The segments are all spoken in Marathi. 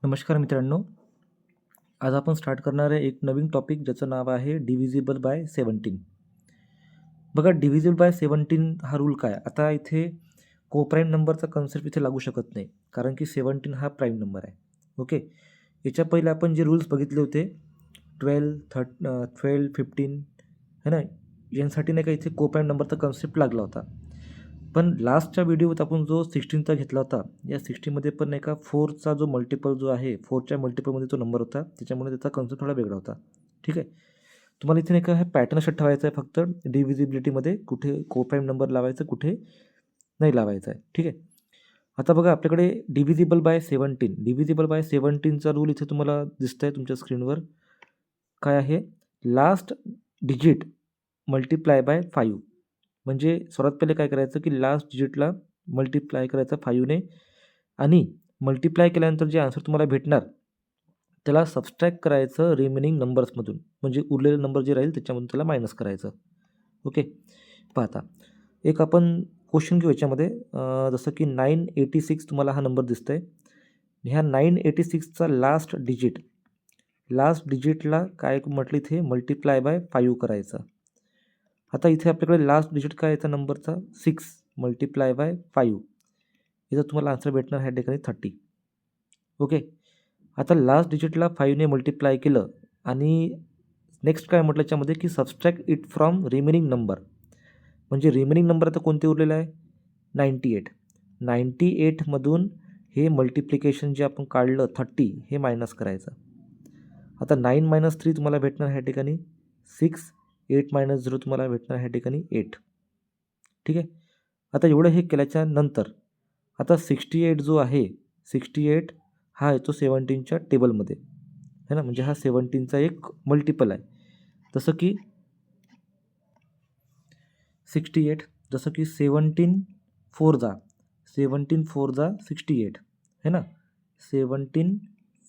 नमस्कार मित्रांनो, आज आपण स्टार्ट करणार आहे एक नवीन टॉपिक ज्याचं नाव आहे डिव्हिजिबल बाय 17. बघा, डिव्हिजिबल बाय 17 हा रूल काय? आता इथे कोप्राईम नंबरचा कन्सेप्ट इथे लागू शकत नाही, कारण की 17 हा प्राईम नंबर आहे. ओके, याच्या पहिले आपण जे रूल्स बघितले होते 12, 15 है ना, यांसाठी नाही का इथे कोप्राईम नंबरचा कन्सेप्ट लागला होता. पण लास्टच्या व्हिडिओत आपण जो 16चा घेतला होता, या 16मध्ये पण नाही का 4चा जो मल्टिपल जो आहे, 4च्या मल्टिपलमध्ये तो नंबर होता, त्याच्यामुळे त्याचा कन्सेप्ट थोडा वेगळा होता. ठीक आहे, तुम्हाला इथे नाही का हे पॅटर्न असं ठेवायचं आहे, फक्त डिव्हिजिबिलिटीमध्ये कुठे कोप्राईम नंबर लावायचं, कुठे नाही लावायचा आहे. ठीक आहे, आता बघा आपल्याकडे डिव्हिजिबल बाय 17चा रूल इथे तुम्हाला दिसत आहे तुमच्या स्क्रीनवर. काय आहे? Last digit multiply by 5. म्हणजे सर्वात पहिले काय करायचं की लास्ट डिजिटला मल्टिप्लाय करायचं 5ने आणि मल्टिप्लाय केल्यानंतर जे आन्सर तुम्हाला भेटणार त्याला सबस्ट्रॅक्ट करायचं रिमेनिंग नंबर्समधून, म्हणजे उरलेले नंबर जे राहील त्याच्यामधून त्याला मायनस करायचं. ओके, पाहता एक आपण क्वेश्चन घेऊ याच्यामध्ये. जसं की 986 तुम्हाला हा नंबर दिसत आहे. ह्या 986चा लास्ट डिजिटला काय म्हटलं इथे मल्टिप्लाय बाय 5 करायचं. आता इथे आपल्याकडे लास्ट डिजिट काय याचा नंबरचा 6 मल्टिप्लाय बाय 5, याचा तुम्हाला आन्सर भेटणार ह्या ठिकाणी 30. ओके, आता लास्ट डिजिटला 5ने मल्टिप्लाय केलं आणि नेक्स्ट काय म्हटलं याच्यामध्ये की subtract it from remaining number. म्हणजे रिमेनिंग नंबर आता कोणते उरलेलं आहे? 98. 98मधून हे मल्टिप्लिकेशन जे आपण काढलं 30 हे मायनस करायचं. आता 9 - 3 तुम्हाला भेटणार ह्या ठिकाणी 6, 8 - 0 तुम्हाला भेटणार ह्या ठिकाणी 8. ठीक आहे, आता एवढं हे केल्याच्या नंतर आता 68 जो आहे, 68 हा येतो 17च्या टेबलमध्ये है ना, म्हणजे हा 17चा एक मल्टिपल आहे. जसं की 68, जसं की 17 4 जा 68 है ना, 17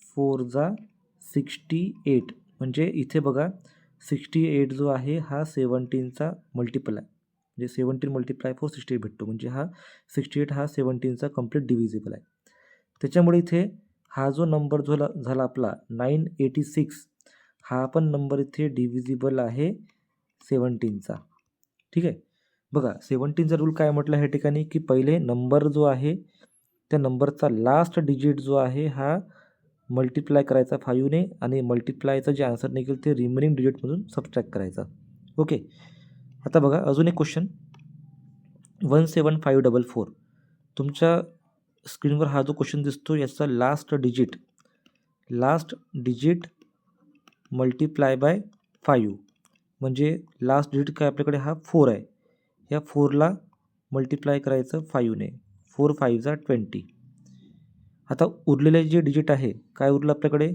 4 जा 68. म्हणजे इथे बघा 68 जो आहे हा 17चा मल्टिपल आहे, म्हणजे 17 मल्टिप्लाय 4 68 भेटतो, म्हणजे हा 68 हा 17चा कम्प्लीट डिव्हिजिबल आहे. त्याच्यामुळे इथे हा जो नंबर झाला आपला 986, हा पण नंबर इथे डिव्हिजिबल आहे 17चा. ठीक आहे, बघा 17चा रूल काय म्हटलं ह्या ठिकाणी की पहिले नंबर जो आहे त्या नंबरचा लास्ट डिजिट जो आहे हा मल्टिप्लाय करायचा 5ने आणि मल्टिप्लायचं जे आन्सर निघेल ते रिमेनिंग डिजिटमधून सबट्रॅक्ट करायचा. ओके, आता बघा अजून एक क्वेश्चन 17544. तुमच्या स्क्रीनवर हा जो क्वेश्चन दिसतो याचा लास्ट डिजिट मल्टिप्लाय बाय 5, म्हणजे लास्ट डिजिट काय आपल्याकडे हा 4 आहे, या 4ला मल्टिप्लाय करायचं 5ने, 4 5 जा 20. आता उरलेले जे डिजिट आहे काय उरलं आपल्याकडे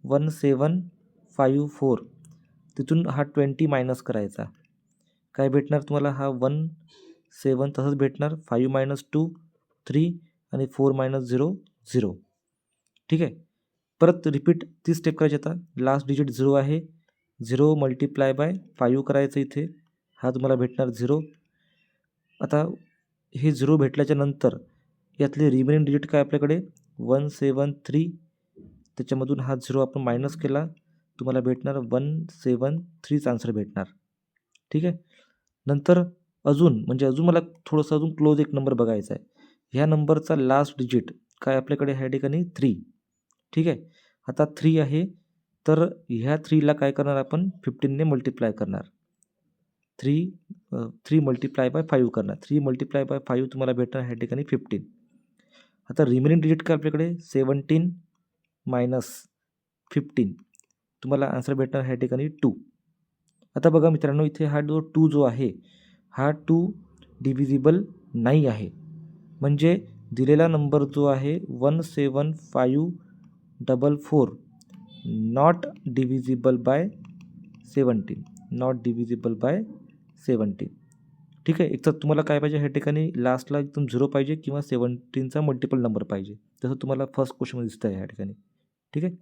1754, तिथून हा 20 मायनस करायचा. काय भेटणार तुम्हाला? हा 17 तसंच भेटणार, 5 - 2 3 आणि 4 - 0 0. ठीक आहे, परत रिपीट ती स्टेप करायची. आता लास्ट डिजिट 0 आहे, 0 मल्टिप्लाय बाय 5 करायचं इथे, हा तुम्हाला भेटणार 0. आता हे 0 भेटल्याच्या नंतर यातले रिमेनिंग डिजिट काय आपल्याकडे 173, त्याच्यामधून हा 0 आपण मायनस केला, तुम्हाला भेटणार 173चा आन्सर भेटणार. ठीक आहे, नंतर अजून मला थोडंसं अजून क्लोज एक नंबर बघायचा आहे. ह्या नंबरचा लास्ट डिजिट काय आपल्याकडे ह्या ठिकाणी 3. ठीक आहे, आता 3 आहे तर ह्या 3ला काय करणार आपण 15ने मल्टिप्लाय करणार. 3 मल्टिप्लाय बाय 5 करणार, 3 मल्टिप्लाय बाय 5 तुम्हाला भेटणार ह्या ठिकाणी 15. आता रिमेनिंग डिजिट काय आपल्याकडे 17 मायनस 15, तुम्हाला आन्सर भेटणार ह्या ठिकाणी 2. आता बघा मित्रांनो, इथे हा जो 2 जो आहे हा 2 डिव्हिजिबल नाही आहे, म्हणजे दिलेला नंबर जो आहे 17544 नॉट डिव्हिजिबल बाय 17. ठीक आहे, एक तर तुम्हाला काय पाहिजे ह्या ठिकाणी लास्टला एकदम 0 पाहिजे किंवा 17चा मल्टिपल नंबर पाहिजे, जसं तुम्हाला फर्स्ट क्वेश्चनमध्ये दिसतं आहे ह्या ठिकाणी. ठीक आहे,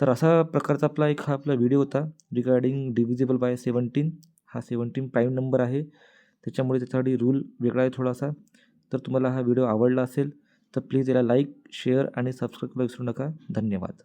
तर असा प्रकारचा हा आपला व्हिडिओ होता रिगार्डिंग डिव्हिजिबल बाय 17. हा 17 प्राईम नंबर आहे, त्याच्यामुळे त्याच्यासाठी रूल वेगळा आहे थोडासा. तर तुम्हाला हा व्हिडिओ आवडला असेल तर प्लीज याला लाईक शेअर आणि सबस्क्राईब करायला विसरू नका. धन्यवाद.